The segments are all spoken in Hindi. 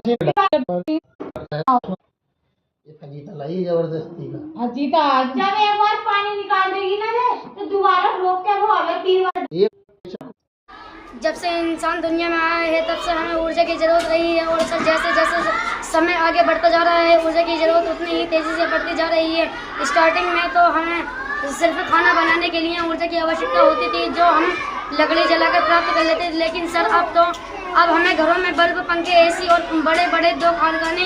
जीता लाई जबरदस्ती का जीता जब एक बार पानी निकाल देगी ना रे तो दोबारा रोक के वो हमें 3 बार। जब से इंसान दुनिया में आया है तब से हमें ऊर्जा की जरूरत रही है और जैसे जैसे समय आगे बढ़ता जा रहा है ऊर्जा की जरूरत उतनी ही तेजी से बढ़ती जा रही है। स्टार्टिंग में तो हमें सिर्फ खाना बनाने के लिए ऊर्जा की आवश्यकता होती थी जो हम लकड़ी जलाकर प्राप्त कर लेते थे, लेकिन सर अब हमें घरों में बल्ब, पंखे, एसी और बड़े बड़े 2 कारखाने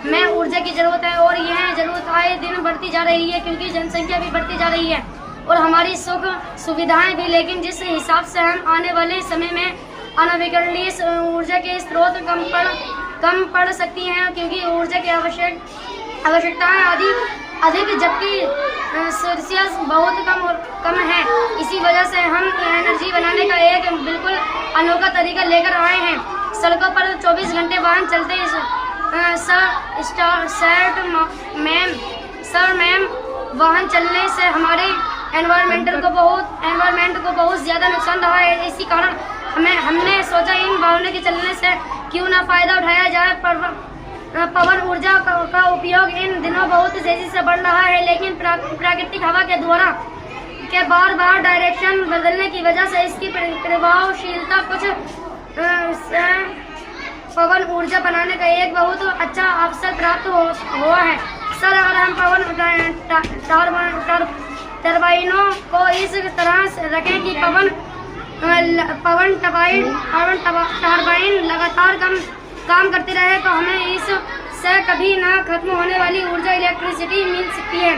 में ऊर्जा की जरूरत है और यह जरूरत आए दिन बढ़ती जा रही है क्योंकि जनसंख्या भी बढ़ती जा रही है और हमारी सुख सुविधाएं भी। लेकिन जिस हिसाब से हम आने वाले समय में अनवीकरणीय ऊर्जा के स्रोत कम पड़ सकती हैं क्योंकि ऊर्जा की आवश्यकताएं अधिक जबकि सोर्सेस बहुत कम है। इसी वजह से हम एनर्जी बनाने का एक बिल्कुल अनोखा तरीका लेकर आए हैं। सड़कों पर 24 घंटे वाहन चलते सर मैम वाहन चलने से हमारे एनवायरमेंट को बहुत ज़्यादा नुकसान रहा है। इसी कारण हमने सोचा इन वाहनों के चलने से क्यों ना फ़ायदा उठाया जाए। पवन ऊर्जा का उपयोग इन दिनों बहुत तेजी से बढ़ रहा है, लेकिन प्राकृतिक हवा के द्वारा के बार डायरेक्शन बदलने की वजह से इसकी प्रभावशीलता कुछ पवन ऊर्जा बनाने का एक बहुत अच्छा अवसर प्राप्त हुआ है। सर, अगर हम पवन टरबाइनों को इस तरह से रखें कि पवन टरबाइन लगातार काम करते रहे तो हमें इससे कभी ना खत्म होने वाली ऊर्जा इलेक्ट्रिसिटी मिल सकती है।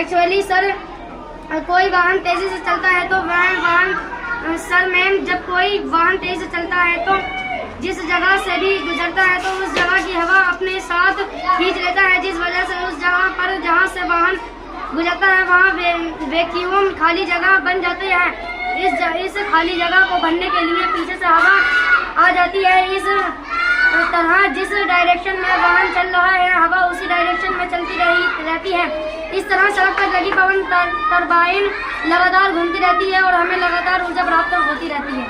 एक्चुअली सर, कोई वाहन तेजी से चलता है तो जब कोई वाहन तेजी से चलता है तो जिस जगह से भी गुजरता है तो उस जगह की हवा अपने साथ खींच लेता है, जिस वजह से उस जगह पर जहाँ से वाहन गुजरता है वहाँ वैक्यूम खाली जगह बन जाती है। इस खाली जगह को भरने के लिए पीछे से हवा आ जाती है। इस तरह जिस डायरेक्शन में वाहन चल रहा है हवा उसी डायरेक्शन में चलती रहती है। इस तरह सड़क पर लगी पवन टरबाइन लगातार घूमती रहती है और हमें लगातार ऊर्जा प्राप्त होती रहती है।